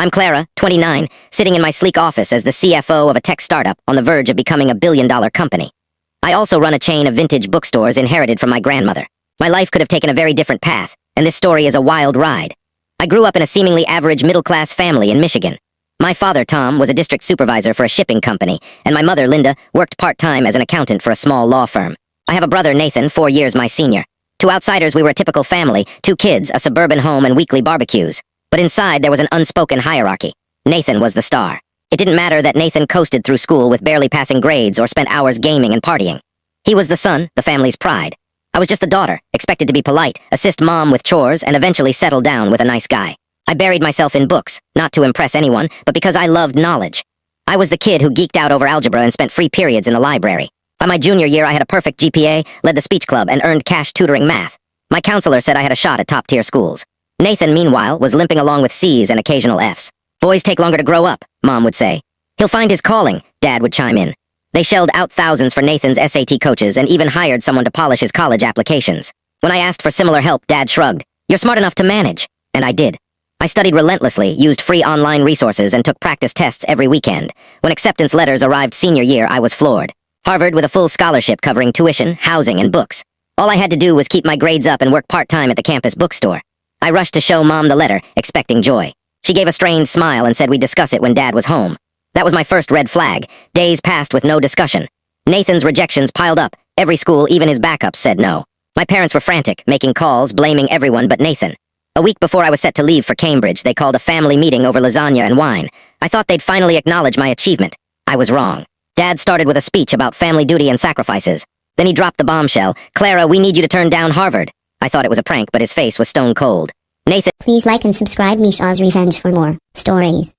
I'm Clara, 29, sitting in my sleek office as the CFO of a tech startup on the verge of becoming a billion-dollar company. I also run a chain of vintage bookstores inherited from my grandmother. My life could have taken a very different path, and this story is a wild ride. I grew up in a seemingly average middle-class family in Michigan. My father, Tom, was a district supervisor for a shipping company, and my mother, Linda, worked part-time as an accountant for a small law firm. I have a brother, Nathan, 4 years my senior. To outsiders, we were a typical family, 2 kids, a suburban home, and weekly barbecues. But inside, there was an unspoken hierarchy. Nathan was the star. It didn't matter that Nathan coasted through school with barely passing grades or spent hours gaming and partying. He was the son, the family's pride. I was just the daughter, expected to be polite, assist mom with chores, and eventually settle down with a nice guy. I buried myself in books, not to impress anyone, but because I loved knowledge. I was the kid who geeked out over algebra and spent free periods in the library. By my junior year, I had a perfect GPA, led the speech club, and earned cash tutoring math. My counselor said I had a shot at top-tier schools. Nathan, meanwhile, was limping along with C's and occasional F's. Boys take longer to grow up, Mom would say. He'll find his calling, Dad would chime in. They shelled out thousands for Nathan's SAT coaches and even hired someone to polish his college applications. When I asked for similar help, Dad shrugged. You're smart enough to manage. And I did. I studied relentlessly, used free online resources, and took practice tests every weekend. When acceptance letters arrived senior year, I was floored. Harvard with a full scholarship covering tuition, housing, and books. All I had to do was keep my grades up and work part-time at the campus bookstore. I rushed to show Mom the letter, expecting joy. She gave a strained smile and said we'd discuss it when Dad was home. That was my first red flag. Days passed with no discussion. Nathan's rejections piled up. Every school, even his backups, said no. My parents were frantic, making calls, blaming everyone but Nathan. A week before I was set to leave for Cambridge, they called a family meeting over lasagna and wine. I thought they'd finally acknowledge my achievement. I was wrong. Dad started with a speech about family duty and sacrifices. Then he dropped the bombshell. Clara, we need you to turn down Harvard. I thought it was a prank, but his face was stone cold. Nathan. Please like and subscribe Meesha's Revenge for more stories.